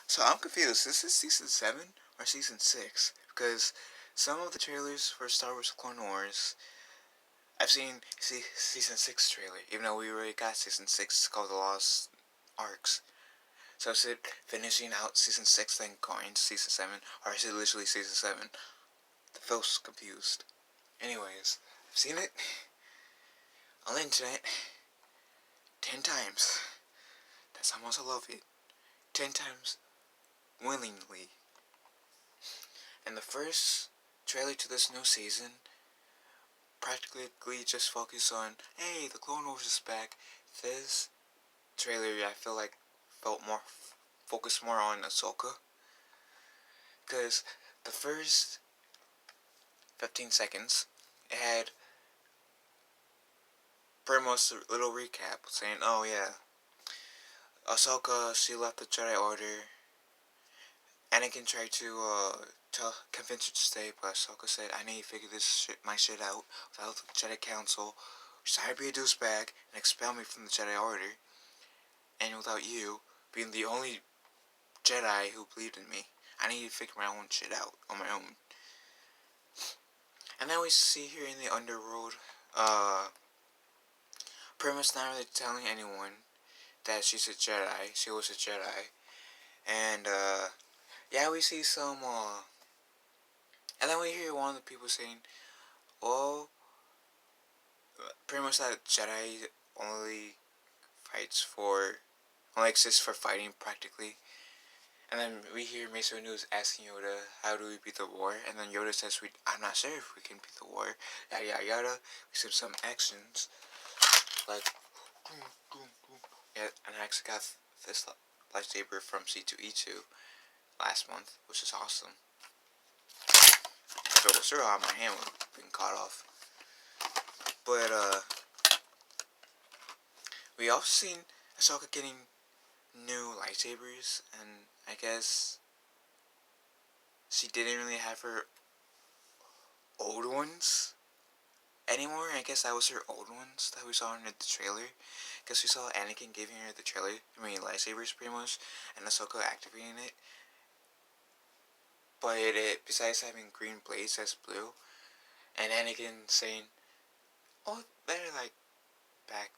So I'm confused. Is this season 7 or season 6? Because some of the trailers for Star Wars Clone Wars, I've seen season 6 trailer, even though we already got season 6. It's called The Lost Arcs. So is it finishing out season 6 then going to season 7, or is it literally season 7? The feels confused. Anyways, I've seen it on the internet 10 times. That's how much I love it. 10 times willingly. And the first trailer to this new season practically just focused on, hey, the Clone Wars is back. This trailer, I feel like, felt more focused more on Ahsoka. Because the first 15 seconds, it had pretty much a little recap saying, oh yeah, Ahsoka, she left the Jedi Order. Anakin tried to convince her to stay, but Ahsoka said, I need to figure my shit out without the Jedi Council. Decide to be a douchebag and expel me from the Jedi Order. And without you being the only Jedi who believed in me, I need to figure my own shit out on my own. And then we see here in the underworld, pretty much not really telling anyone that she's a Jedi. She was a Jedi. And, yeah, we see some, and then we hear one of the people saying, well, pretty much that Jedi only fights for, only exists for fighting practically. And then we hear Mace Windu asking Yoda, how do we beat the war? And then Yoda says, I'm not sure if we can beat the war. Yada yada yada. We see some actions, like, boom, boom, boom. Yeah, and I actually got this lightsaber from C2E2 last month, which is awesome. If it was still on my hand, would have been cut off. But, we also seen Ahsoka getting new lightsabers, and I guess she didn't really have her old ones anymore. I guess that was her old ones that we saw in the trailer. Because we saw Anakin giving her the trailer, lightsabers pretty much, and Ahsoka activating it. But besides having green blades, that's blue. And Anakin saying, oh, they're like back,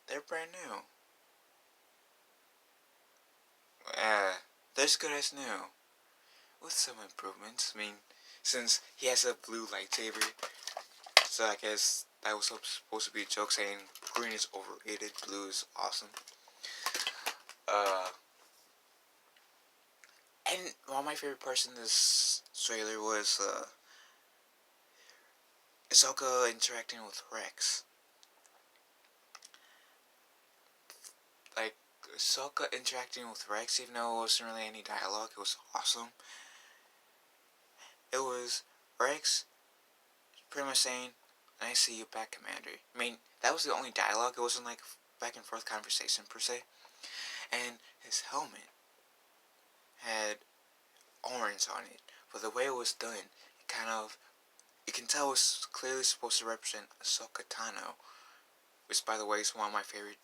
they're brand new. They're as good as new. With some improvements. I mean, since he has a blue lightsaber, so I guess that was supposed to be a joke saying green is overrated, blue is awesome. And one of my favorite parts in this trailer was Ahsoka interacting with Rex. Like, Ahsoka interacting with Rex, even though it wasn't really any dialogue, it was awesome. It was Rex pretty much saying, I see you back, Commander. I mean, that was the only dialogue. It wasn't like back and forth conversation per se. And his helmet had orange on it, but the way it was done, it kind of, you can tell it was clearly supposed to represent Ahsoka Tano, which by the way is one of my favorite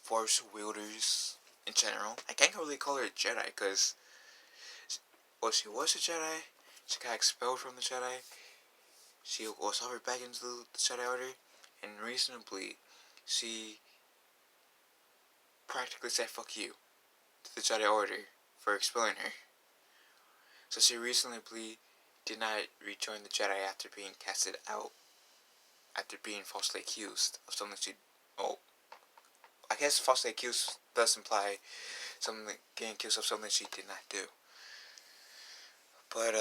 Force wielders in general. I can't really call her a Jedi because, well, she was a Jedi. She got expelled from the Jedi. She was offered back into the Jedi Order, and reasonably, she practically said "fuck you" to the Jedi Order for expelling her. So she reasonably did not rejoin the Jedi after being casted out, after being falsely accused of something she, oh, I guess falsely accused does imply something, getting accused of something she did not do. But,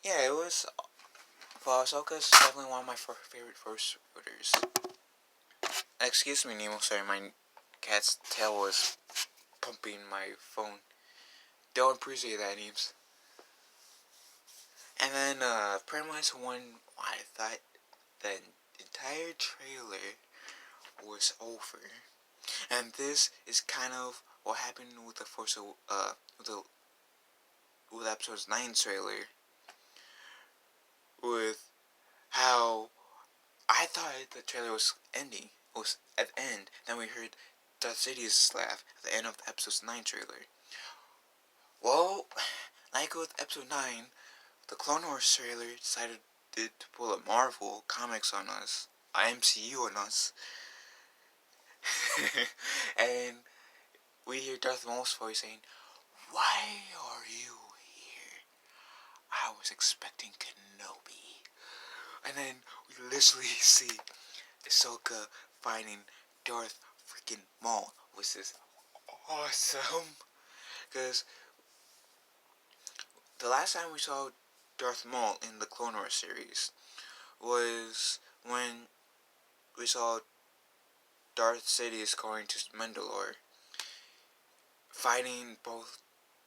yeah, it was, well, Ahsoka's definitely one of my favorite Force wielders. Excuse me, Nemo, sorry, my cat's tail was pumping my phone. Don't appreciate that, Neems. And then, pretty much when I thought the entire trailer was over, and this is kind of what happened with the Force, with episode 9 trailer, with how I thought the trailer was ending, was at the end, then we heard Darth Sidious' laugh at the end of the episode 9 trailer. Well, like with episode 9, the Clone Wars trailer decided to pull a Marvel Comics on us, a MCU on us, and we hear Darth Maul's voice saying, "Why are you here? I was expecting Kenobi." And then we literally see Ahsoka fighting Darth freaking Maul, which is awesome. Because the last time we saw Darth Maul in the Clone Wars series was when we saw Darth Sidious going to Mandalore, fighting both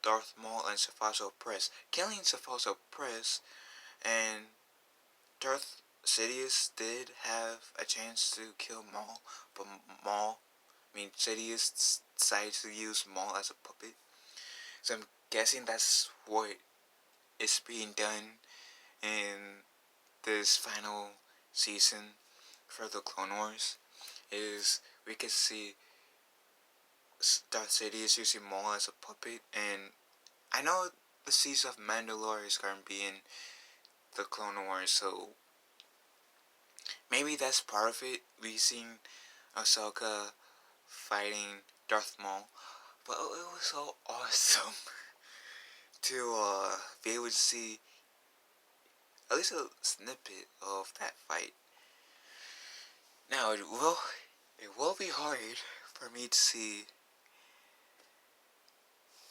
Darth Maul and Safaso Press, killing Safaso Press, and Darth Sidious did have a chance to kill Maul, but Sidious decided to use Maul as a puppet. So I'm guessing that's what is being done in this final season for the Clone Wars. Is we could see Darth Sidious using Maul as a puppet, and I know the season of Mandalore is going to be in the Clone Wars, so maybe that's part of it. We seen Ahsoka fighting Darth Maul, but it was so awesome to be able to see at least a snippet of that fight. Now it will be hard for me to see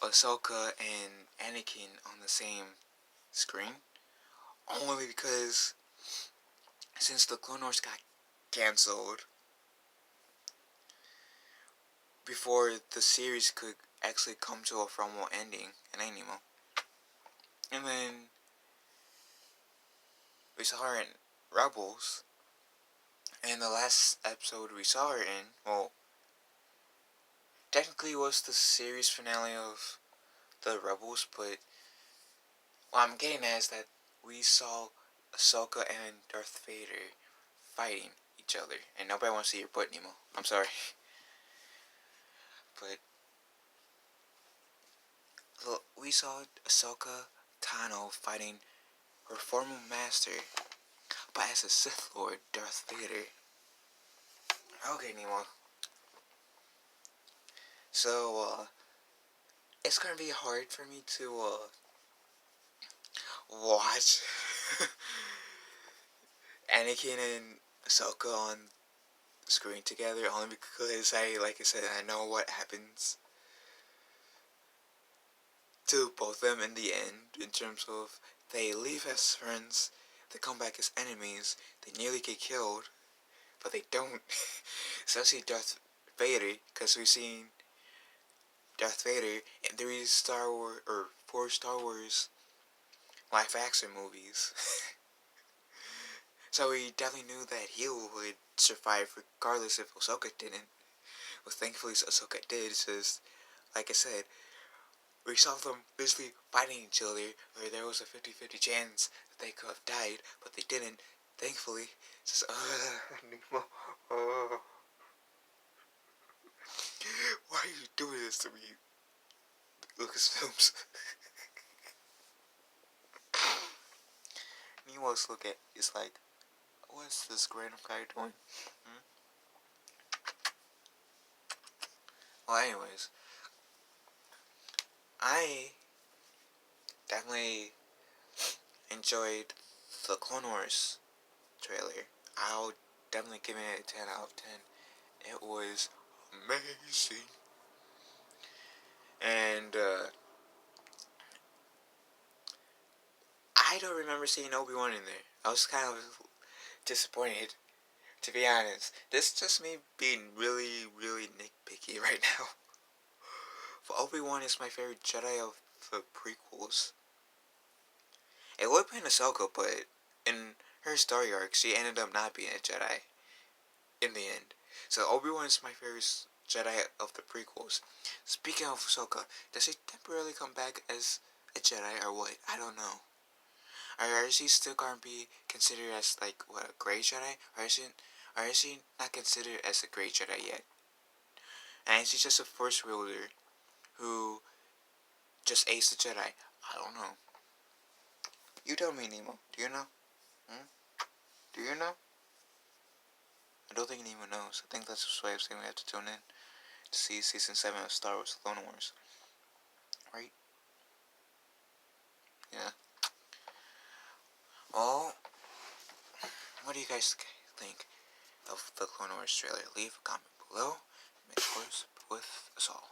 Ahsoka and Anakin on the same screen, only because since the Clone Wars got cancelled before the series could actually come to a formal ending in anime. And then we saw her in Rebels, and the last episode we saw her in, well, technically was the series finale of the Rebels, but what I'm getting at is that we saw Ahsoka and Darth Vader fighting each other, and nobody wants to see your butt anymore. I'm sorry. But we saw Ahsoka Tano fighting her former master, but as a Sith Lord, Darth Vader. Okay, Nemo. So, it's gonna be hard for me to, watch Anakin and Ahsoka on the screen together, only because like I said, I know what happens to both of them in the end, in terms of they leave as friends, they come back as enemies, they nearly get killed, but they don't. Especially Darth Vader, because we've seen Darth Vader in 4 Star Wars live action movies. So we definitely knew that he would survive regardless if Ahsoka didn't. Well, thankfully Ahsoka did, just like I said, we saw them basically fighting each other where there was a 50-50 chance that they could have died, but they didn't, thankfully. Just, why are you doing this to me, Lucasfilms? Nemo's look at is like, what's this random guy doing? Well, anyways, I definitely enjoyed the Clone Wars trailer. I'll definitely give it a 10 out of 10. It was amazing. And I don't remember seeing Obi-Wan in there. I was kind of disappointed, to be honest. This is just me being really, really nitpicky right now. But Obi-Wan is my favorite Jedi of the prequels. It would have been Ahsoka, but in her story arc, she ended up not being a Jedi in the end. So Obi-Wan is my favorite Jedi of the prequels. Speaking of Ahsoka, does she temporarily come back as a Jedi or what? I don't know. Or is she still gonna be considered as like what, a gray Jedi? Or is she not considered as a gray Jedi yet? And she's just a first wielder who just aced the Jedi. I don't know. You tell me, Nemo. Do you know? Hmm? Do you know? I don't think Nemo knows. I think that's why I'm saying we have to tune in to see season 7 of Star Wars Clone Wars. Right? Yeah. Well, what do you guys think of the Clone Wars trailer? Leave a comment below. May the force be with us all.